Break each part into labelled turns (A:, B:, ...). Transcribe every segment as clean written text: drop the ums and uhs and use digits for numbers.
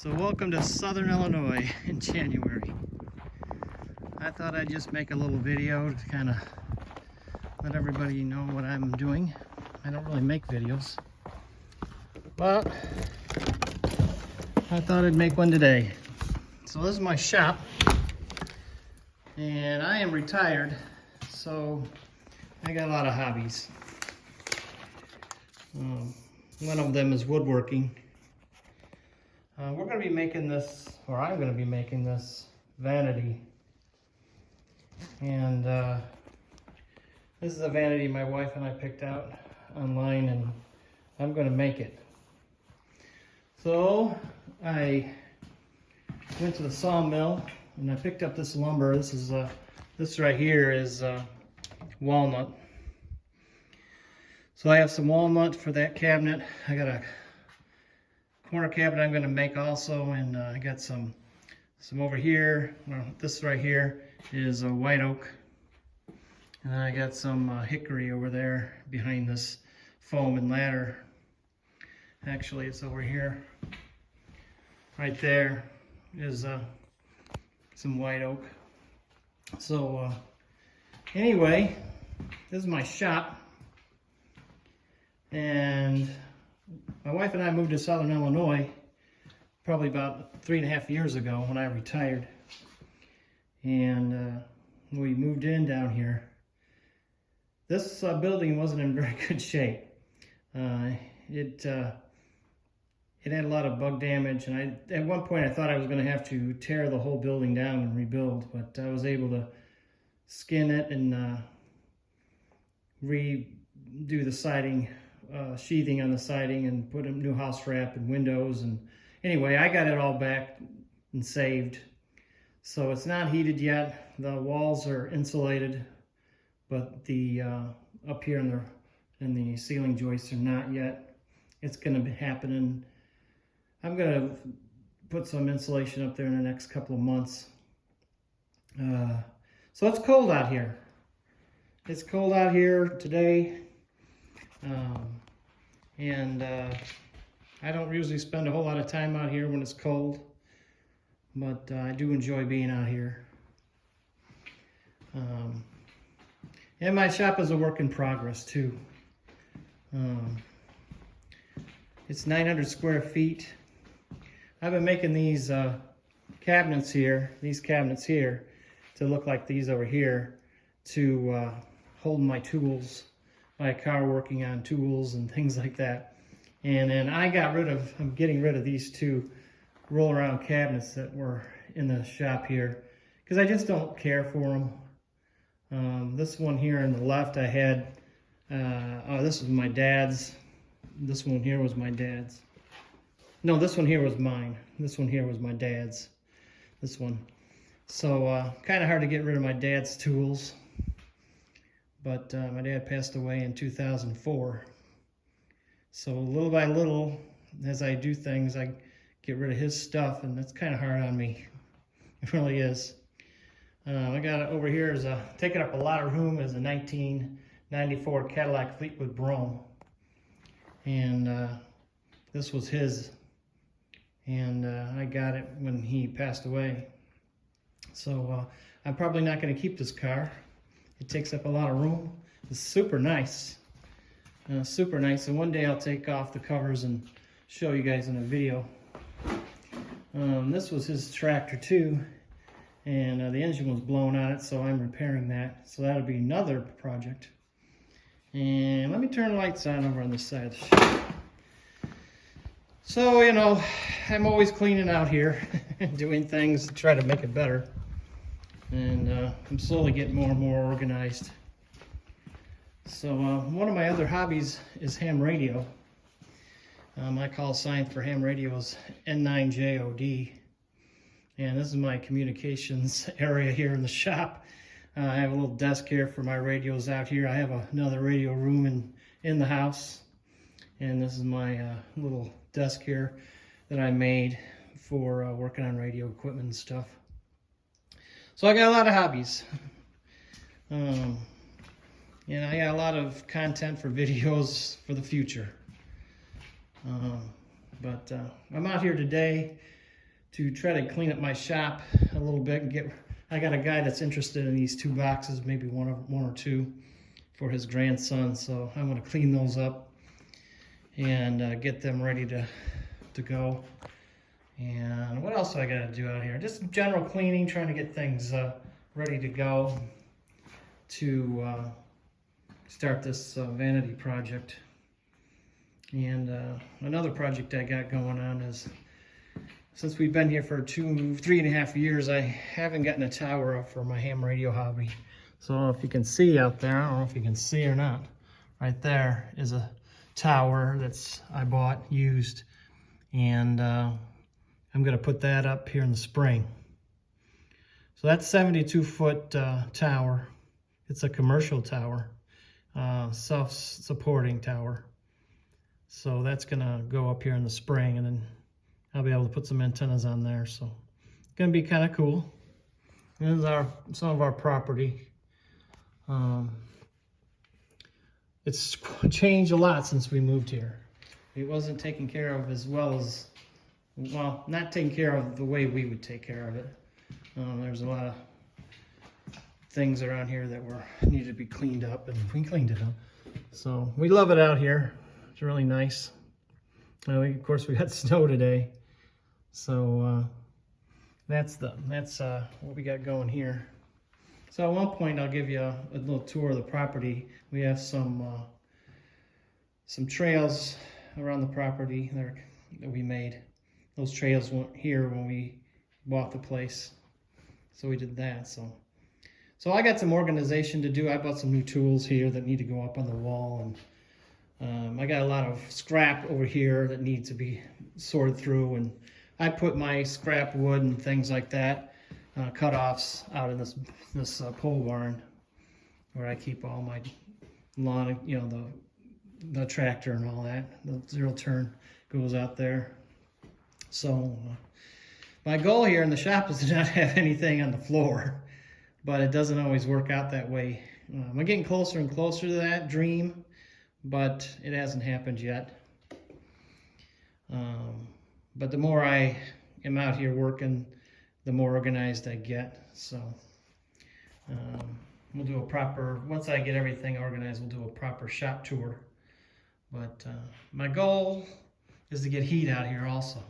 A: So welcome to Southern Illinois in January. I thought I'd just make a little video to kind of let everybody know what I'm doing. I don't really make videos, but I thought I'd make one today. So this is my shop, and I am retired, so I got a lot of hobbies. One of them is woodworking. We're going to be making this, or I'm going to be making this vanity. And this is a vanity my wife and I picked out online, and I'm going to make it. So I went to the sawmill and I picked up this lumber. This right here is walnut. So I have some walnut for that cabinet. I got a corner cabinet I'm going to make also, and I got some over here. Well, this right here is a white oak, and then I got some hickory over there behind this foam and ladder. Actually, it's over here. Right there is some white oak. So anyway, this is my shop, and my wife and I moved to Southern Illinois probably about 3.5 years ago when I retired. And we moved in down here. This building wasn't in very good shape. It had a lot of bug damage, and at one point I thought I was going to have to tear the whole building down and rebuild, but I was able to skin it and redo the siding, sheathing on the siding, and put a new house wrap and windows. And anyway, I got it all back and saved. So it's not heated yet. The walls are insulated, but the up here in the ceiling joists are not yet. It's going to be happening. I'm going to put some insulation up there in the next couple of months. So it's cold out here. It's cold out here today. I don't usually spend a whole lot of time out here when it's cold, but I do enjoy being out here. And my shop is a work in progress too. It's 900 square feet. I've been making these cabinets here, to look like these over here, to hold my tools, my car working on tools and things like that. And then I'm getting rid of these two roll around cabinets that were in the shop here, because I just don't care for them. This one here on the left I had, this was my dad's. This one here was my dad's. No, this one here was mine. This one here was my dad's. This one. So kind of hard to get rid of my dad's tools. But my dad passed away in 2004. So little by little, as I do things, I get rid of his stuff, and that's kind of hard on me. It really is. I got it over here, taking up a lot of room, is a 1994 Cadillac Fleetwood Brougham. And this was his. And I got it when he passed away. So I'm probably not going to keep this car. It takes up a lot of room. It's super nice. Super nice. And one day I'll take off the covers and show you guys in a video. This was his tractor too. And the engine was blown on it, so I'm repairing that. So that'll be another project. And let me turn the lights on over on this side of the shop. So, you know, I'm always cleaning out here and doing things to try to make it better. And I'm slowly getting more and more organized. So one of my other hobbies is ham radio. My call sign for ham radio is N9JOD. And this is my communications area here in the shop. I have a little desk here for my radios out here. I have another radio room in the house. And this is my little desk here that I made for working on radio equipment and stuff. So I got a lot of hobbies. I got a lot of content for videos for the future. But I'm out here today to try to clean up my shop a little bit and get. I got a guy that's interested in these 2 boxes, maybe one or two, for his grandson. So I want to clean those up and get them ready to go. And what else do I got to do out here? Just general cleaning, trying to get things ready to go to start this vanity project. And another project I got going on is, since we've been here for 3.5 years, I haven't gotten a tower up for my ham radio hobby. So if you can see out there, I don't know if you can see or not, right there is a tower I bought used, and I'm going to put that up here in the spring. So that's 72-foot tower. It's a commercial tower, self-supporting tower. So that's going to go up here in the spring, and then I'll be able to put some antennas on there. So it's going to be kind of cool. This is some of our property. It's changed a lot since we moved here. It wasn't taken care of as well as, well, not taken care of the way we would take care of it. There's a lot of things around here that needed to be cleaned up, and we cleaned it up. So we love it out here. It's really nice. Of course, we got snow today. So that's what we got going here. So at one point, I'll give you a little tour of the property. We have some trails around the property that we made. Those trails weren't here when we bought the place, so we did that. So I got some organization to do. I bought some new tools here that need to go up on the wall, and I got a lot of scrap over here that needs to be sorted through, and I put my scrap wood and things like that, cut-offs out in this pole barn where I keep all my lawn, the tractor and all that. The zero turn goes out there. So my goal here in the shop is to not have anything on the floor, but it doesn't always work out that way. I'm getting closer and closer to that dream, but it hasn't happened yet. But the more I am out here working, the more organized I get. So we'll do a proper, once I get everything organized, we'll do a proper shop tour. But my goal is to get heat out here also.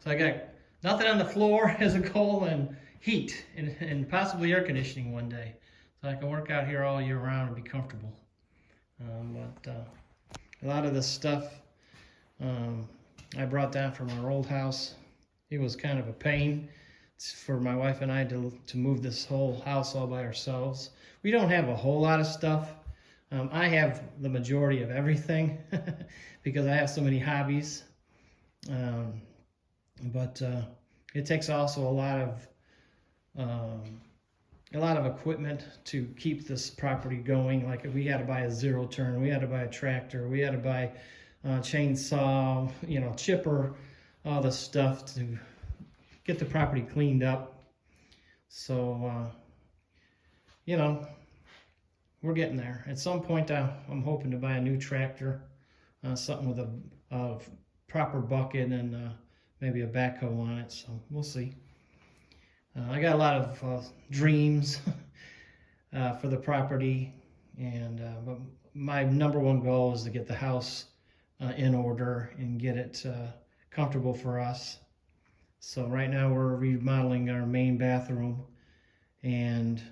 A: So I got nothing on the floor as a goal, and heat and possibly air conditioning one day. So I can work out here all year round and be comfortable. But a lot of this stuff I brought down from our old house. It was kind of a pain for my wife and I to move this whole house all by ourselves. We don't have a whole lot of stuff. I have the majority of everything because I have so many hobbies. But it takes also a lot of equipment to keep this property going. Like if we had to buy a zero turn, we had to buy a tractor, we had to buy a chainsaw, chipper, all this stuff to get the property cleaned up. So, we're getting there. At some point, I'm hoping to buy a new tractor, something with a proper bucket and maybe a backhoe on it. So we'll see. I got a lot of dreams for the property, and but my number one goal is to get the house in order and get it comfortable for us. So right now we're remodeling our main bathroom, and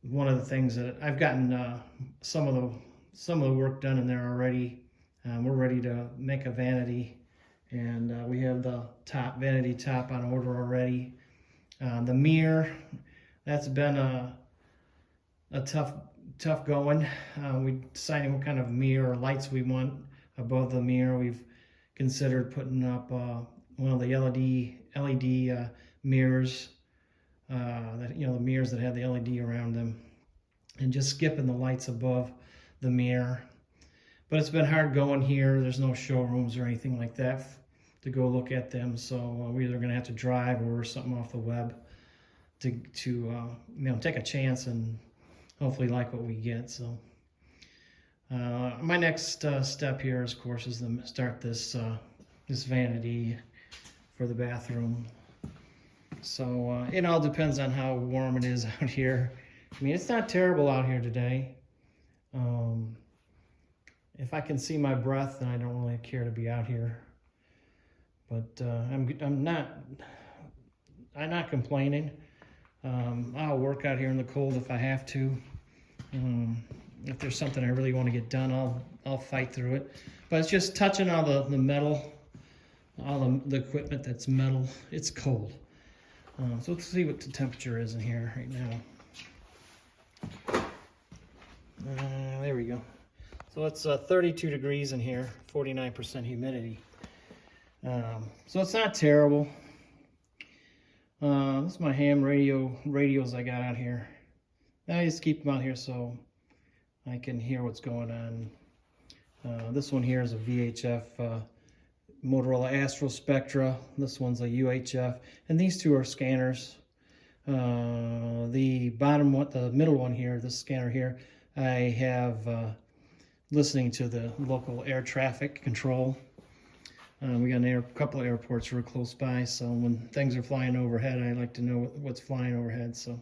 A: one of the things that I've gotten some of the work done in there already. We're ready to make a vanity, and we have the vanity top on order already. The mirror, that's been a tough going. We deciding what kind of mirror or lights we want above the mirror. We've considered putting up one of the LED mirrors, the mirrors that have the LED around them, and just skipping the lights above the mirror. But it's been hard going here. There's no showrooms or anything like that to go look at them, so we're either going to have to drive or something off the web to take a chance and hopefully like what we get. So my next step here, of course, is to start this vanity for the bathroom. So it all depends on how warm it is out here. I mean, it's not terrible out here today. If I can see my breath, then I don't really care to be out here. But I'm not complaining. I'll work out here in the cold if I have to. If there's something I really want to get done, I'll fight through it. But it's just touching all the metal, all the equipment that's metal. It's cold. So let's see what the temperature is in here right now. There we go. So it's 32 degrees in here, 49% humidity. So it's not terrible. This is my ham radios I got out here. I just keep them out here so I can hear what's going on. This one here is a VHF Motorola Astro Spectra. This one's a UHF, and these two are scanners. The bottom one, the middle one here, this scanner here, I have listening to the local air traffic control. We got a couple of airports real close by, so when things are flying overhead, I like to know what's flying overhead. So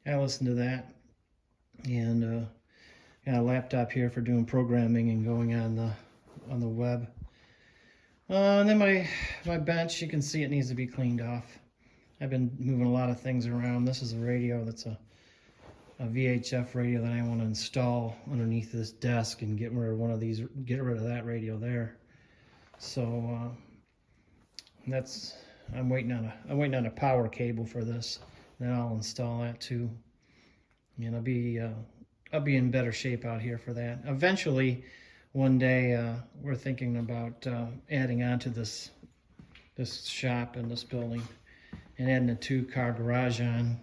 A: I listen to that, and got a laptop here for doing programming and going on the web. And then my bench, you can see it needs to be cleaned off. I've been moving a lot of things around. This is a radio that's a VHF radio that I want to install underneath this desk and get rid of one of these, get rid of that radio there. So I'm waiting on a power cable for this. Then I'll install that too, and I'll be in better shape out here for that. Eventually, one day we're thinking about adding on to this shop in this building and adding a 2-car garage on.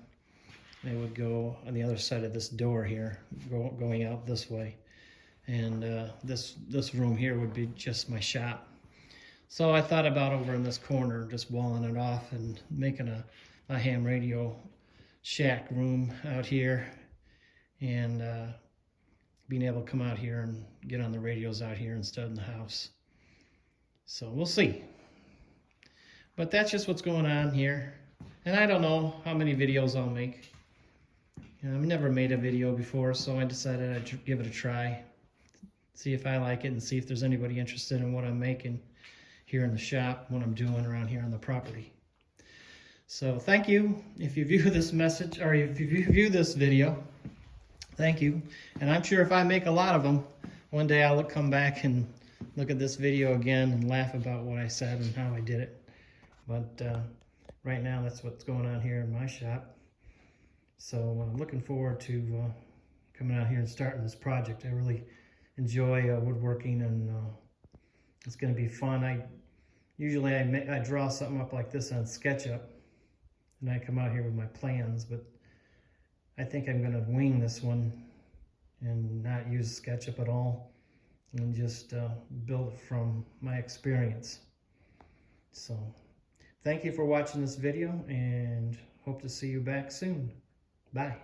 A: They would go on the other side of this door here, going out this way, and this room here would be just my shop. So I thought about over in this corner, just walling it off and making a ham radio shack room out here, and being able to come out here and get on the radios out here instead in the house. So we'll see. But that's just what's going on here. And I don't know how many videos I'll make. I've never made a video before, so I decided I'd give it a try. See if I like it and see if there's anybody interested in what I'm making here in the shop, what I'm doing around here on the property. So thank you if you view this message, or if you view this video. Thank you. And I'm sure if I make a lot of them, one day I'll come back and look at this video again and laugh about what I said and how I did it. But right now, that's what's going on here in my shop. So I'm looking forward to coming out here and starting this project. I really enjoy woodworking, and it's going to be fun. Usually I draw something up like this on SketchUp, and I come out here with my plans, but I think I'm going to wing this one and not use SketchUp at all, and just build it from my experience. So thank you for watching this video, and hope to see you back soon. Bye.